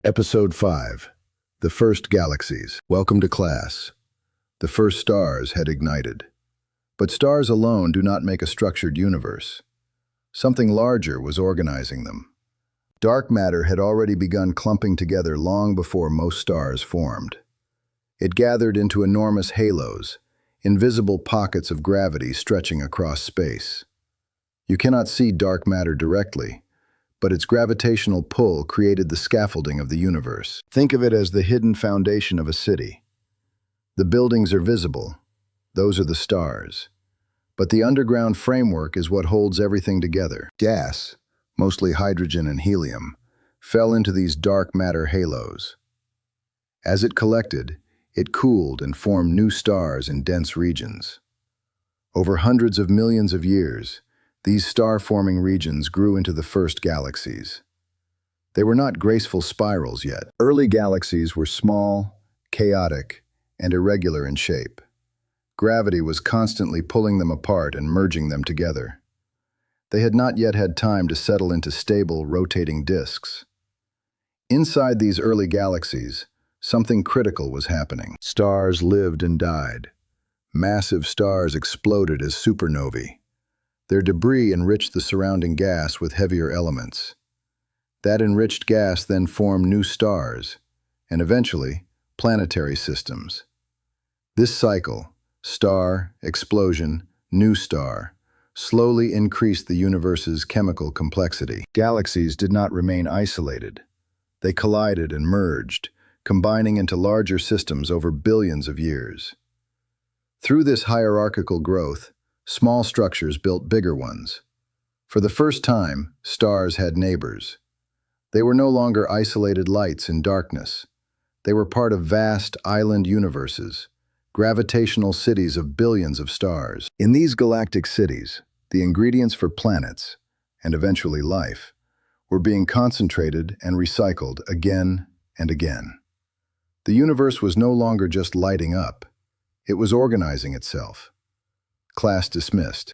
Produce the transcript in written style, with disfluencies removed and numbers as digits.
Episode 5. The First Galaxies. Welcome to class. The first stars had ignited. But stars alone do not make a structured universe. Something larger was organizing them. Dark matter had already begun clumping together long before most stars formed. It gathered into enormous halos, invisible pockets of gravity stretching across space. You cannot see dark matter directly, but its gravitational pull created the scaffolding of the universe. Think of it as the hidden foundation of a city. The buildings are visible. Those are the stars. But the underground framework is what holds everything together. Gas, mostly hydrogen and helium, fell into these dark matter halos. As it collected, it cooled and formed new stars in dense regions. Over hundreds of millions of years, these star-forming regions grew into the first galaxies. They were not graceful spirals yet. Early galaxies were small, chaotic, and irregular in shape. Gravity was constantly pulling them apart and merging them together. They had not yet had time to settle into stable, rotating disks. Inside these early galaxies, something critical was happening. Stars lived and died. Massive stars exploded as supernovae. Their debris enriched the surrounding gas with heavier elements. That enriched gas then formed new stars, and eventually, planetary systems. This cycle, star, explosion, new star, slowly increased the universe's chemical complexity. Galaxies did not remain isolated. They collided and merged, combining into larger systems over billions of years. Through this hierarchical growth, small structures built bigger ones. For the first time, stars had neighbors. They were no longer isolated lights in darkness. They were part of vast island universes, gravitational cities of billions of stars. In these galactic cities, the ingredients for planets, and eventually life, were being concentrated and recycled again and again. The universe was no longer just lighting up. It was organizing itself. Class dismissed.